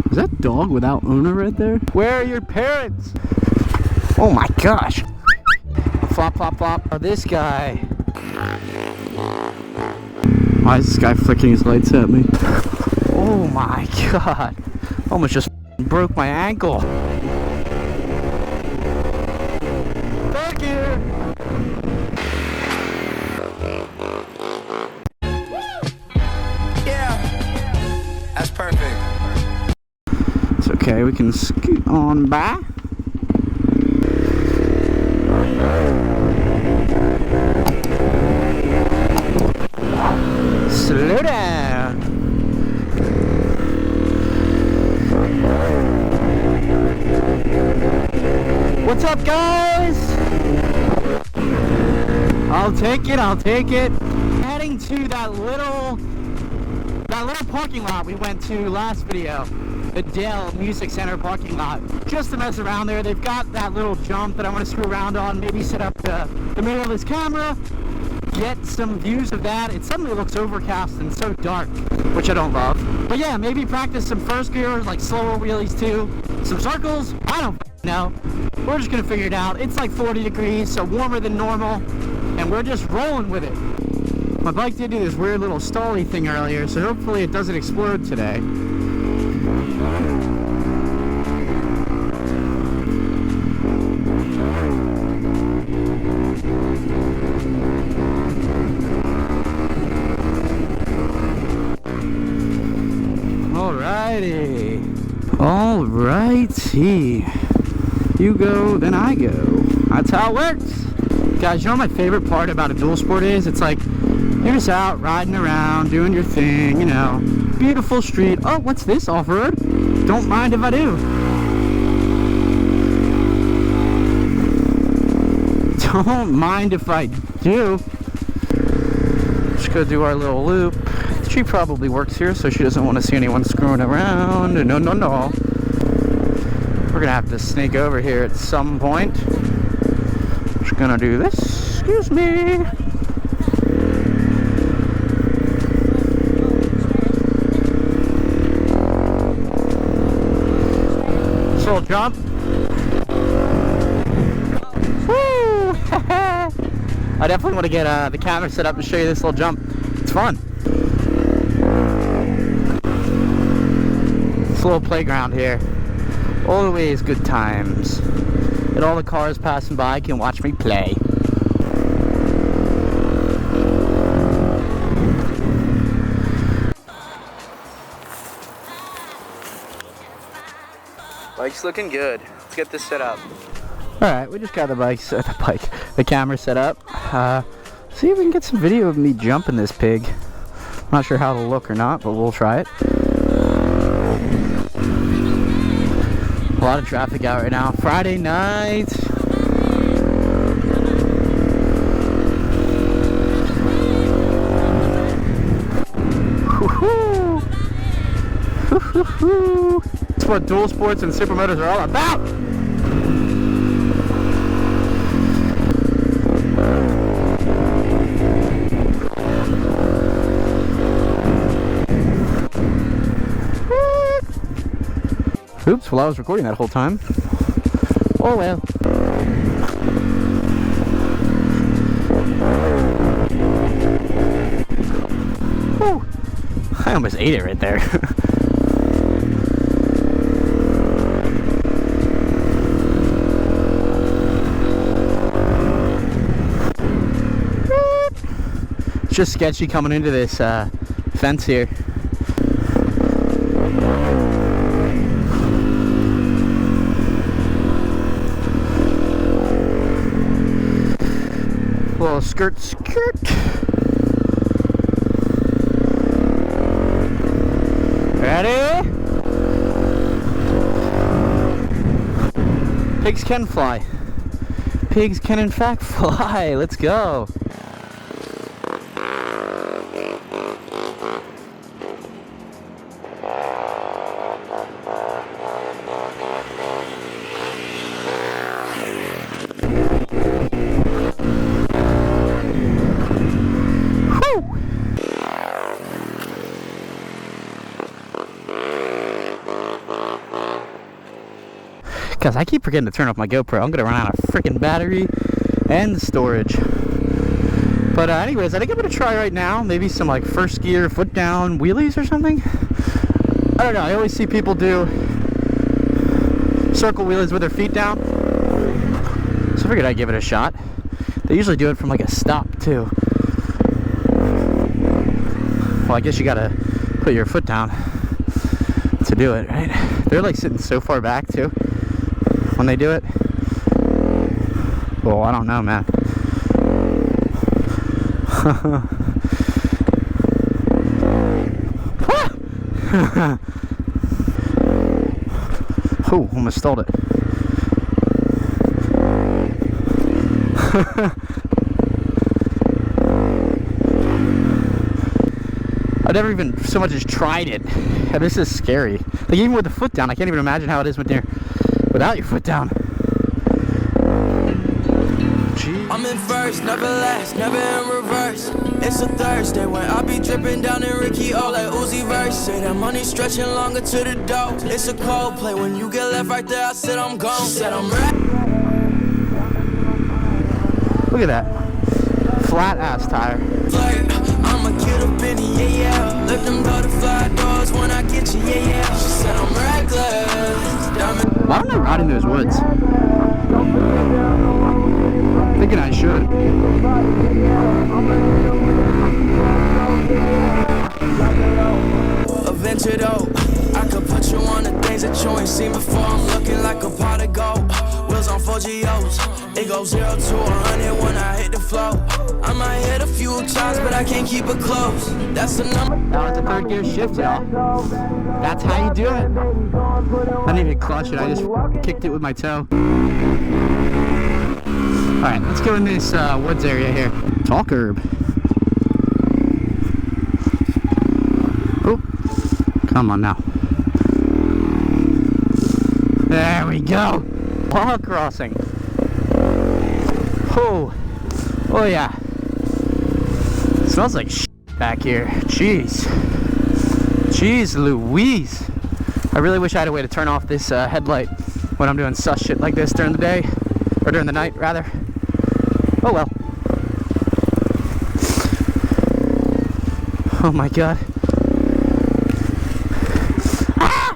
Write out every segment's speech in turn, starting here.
Is that dog without owner right there? Where are your parents? Oh my gosh. Flop, flop, flop. Oh, this guy. Why is this guy flicking his lights at me? Oh my god. Almost just broke my ankle. Thank you. Yeah. That's perfect. It's okay, we can scoot on by. Slow down. What's up, guys? I'll take it, I'll take it. Heading to that little parking lot we went to last video. The Dell Music Center parking lot. Just to mess around there. They've got that little jump that I want to screw around on. Maybe set up the mirrorless camera. Get some views of that. It suddenly looks overcast and so dark, which I don't love. But yeah, maybe practice some first gear, like slower wheelies too. Some circles, I don't know. We're just gonna figure it out. It's like 40 degrees, so warmer than normal, and we're just rolling with it. My bike did do this weird little stally thing earlier, so hopefully it doesn't explode today. Alrighty. You go, then I go. That's how it works. Guys, you know what my favorite part about a dual sport is? It's like, you're just out riding around, doing your thing, you know. Beautiful street. Oh, what's this, off-road? Don't mind if I do. Don't mind if I do. Just go do our little loop. She probably works here, so she doesn't want to see anyone screwing around. No, no, no. We're gonna have to sneak over here at some point. Just gonna do this. Excuse me. This little jump. Woo! I definitely want to get the camera set up and show you this little jump. It's fun. This little playground here. Always good times. And all the cars passing by can watch me play. Bike's looking good. Let's get this set up. Alright, we just got the camera set up. See if we can get some video of me jumping this pig. I'm not sure how it'll look or not, but we'll try it. A lot of traffic out right now. Friday night. Woo-hoo. Woo-hoo-hoo. That's what dual sports and supermotors are all about. Oops, well I was recording that whole time. Oh well. Whew. I almost ate it right there. It's just sketchy coming into this fence here. Little skirt. Ready? Pigs can fly. Pigs can in fact fly. Let's go. Because I keep forgetting to turn off my GoPro. I'm going to run out of freaking battery and storage. But anyways, I think I'm going to try right now. Maybe some like first gear, foot down wheelies or something. I don't know. I always see people do circle wheelies with their feet down. So I figured I'd give it a shot. They usually do it from like a stop too. Well, I guess you got to put your foot down to do it, right? They're like sitting so far back too when they do it. Well, I don't know, man. Oh, almost stalled it. I've never even so much as tried it. And this is scary. Like even with the foot down, I can't even imagine how it is without your foot down. Jeez. I'm in first, never last, never in reverse. It's a Thursday when I be dripping down in Ricky O like Uzi verse. Say that money stretching longer to the dough. It's a cold play when you get left right there. I said I'm gone. She said I'm right. Look at that flat ass tire. I'ma get up in it, yeah. Let them butterfly doors when I get you, yeah. She said I'm reckless. Why don't I ride in those woods? Thinking I should. Adventure though, I could put you on the things that you ain't seen before. I'm looking like a pot of gold. Wheels on 4 GOs. It goes 0 to 100 when I hit the flow. I might hit a few times, but I can't keep it close. That's the number. That was a third gear shift, y'all. That's how you do it. I didn't even clutch it. I just kicked it with my toe. Alright, let's go in this woods area here. Tall curb. Oh, come on now. There we go. Wall crossing. Oh, oh yeah. It smells like shit back here. Jeez. Jeez Louise. I really wish I had a way to turn off this headlight when I'm doing sus shit like this during the day. Or during the night, rather. Oh well. Oh my god. Ah!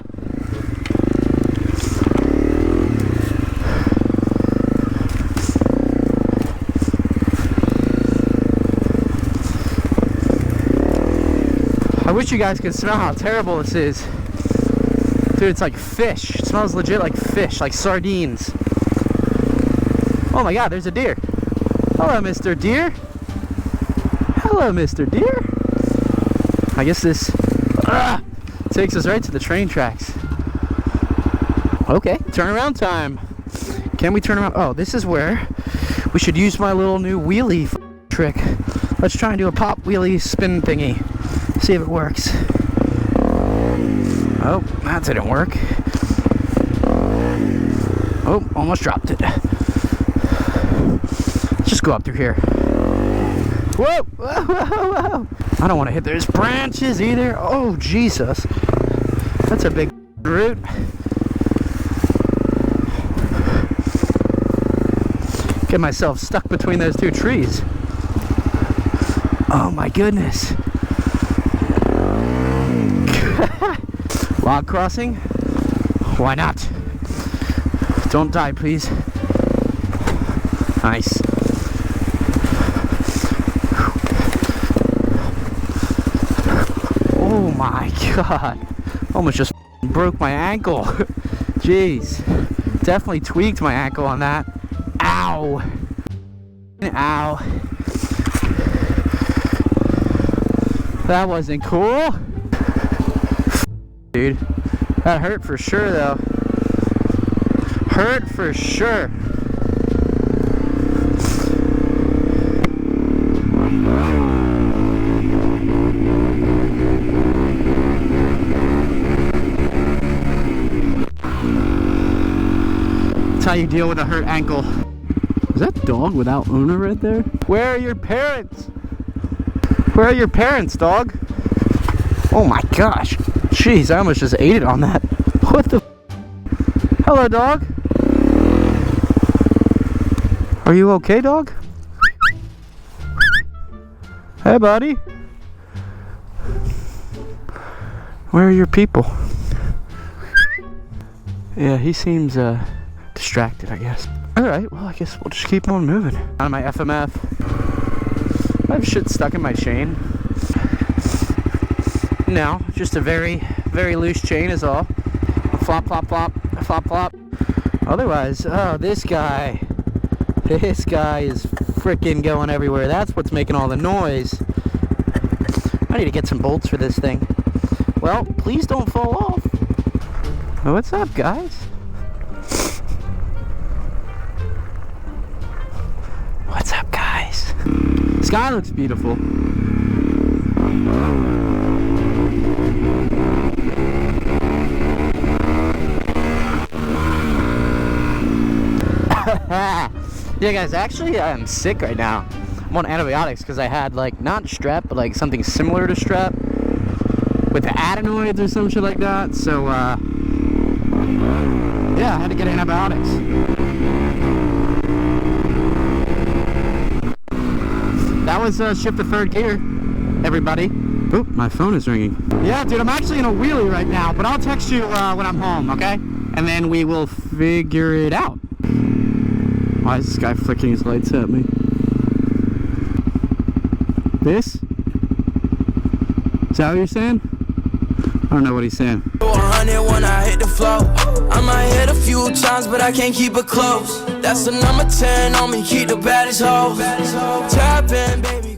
I wish you guys could smell how terrible this is. Dude, it's like fish. It smells legit like fish, like sardines. Oh my god, there's a deer. Hello, Mr. Deer. Hello, Mr. Deer. I guess this takes us right to the train tracks. Okay, turnaround time. Can we turn around? Oh, this is where we should use my little new wheelie trick. Let's try and do a pop wheelie spin thingy. See if it works. Oh, that didn't work. Oh, almost dropped it. Let's just go up through here. Whoa, whoa, whoa, whoa. I don't want to hit those branches either. Oh, Jesus. That's a big root. Get myself stuck between those two trees. Oh my goodness. Log crossing? Why not? Don't die, please. Nice. Oh my god. Almost just broke my ankle. Jeez. Definitely tweaked my ankle on that. Ow. Ow. That wasn't cool. Dude. That hurt for sure though. Hurt for sure. That's how you deal with a hurt ankle. Is that dog without owner right there? Where are your parents? Where are your parents, dog? Oh my gosh. Jeez, I almost just ate it on that. What the? Hello, dog. Are you okay, dog? Hey, buddy. Where are your people? Yeah, he seems distracted, I guess. Alright, well, I guess we'll just keep on moving. On my FMF. I have shit stuck in my chain. No, just a very, very loose chain is all. Flop, flop, flop, flop, flop. Otherwise, oh, this guy is freaking going everywhere. That's what's making all the noise. I need to get some bolts for this thing. Well, please don't fall off. Oh, what's up, guys? What's up, guys? The sky looks beautiful. Yeah, guys, actually I'm sick right now. I'm on antibiotics because I had, like, not strep, but like something similar to strep with the adenoids or some shit like that. So yeah, I had to get antibiotics. That was shift to third gear, everybody. Oop, my phone is ringing. Yeah, dude, I'm actually in a wheelie right now, but I'll text you when I'm home, okay? And then we will figure it out. Why is this guy flicking his lights at me? This? Is that what you're saying? I don't know what he's saying. 100 when I hit the flow. I might hit a few times, but I can't keep it close. That's the number 10 on me, keep the baddest hoe. Tap in, baby.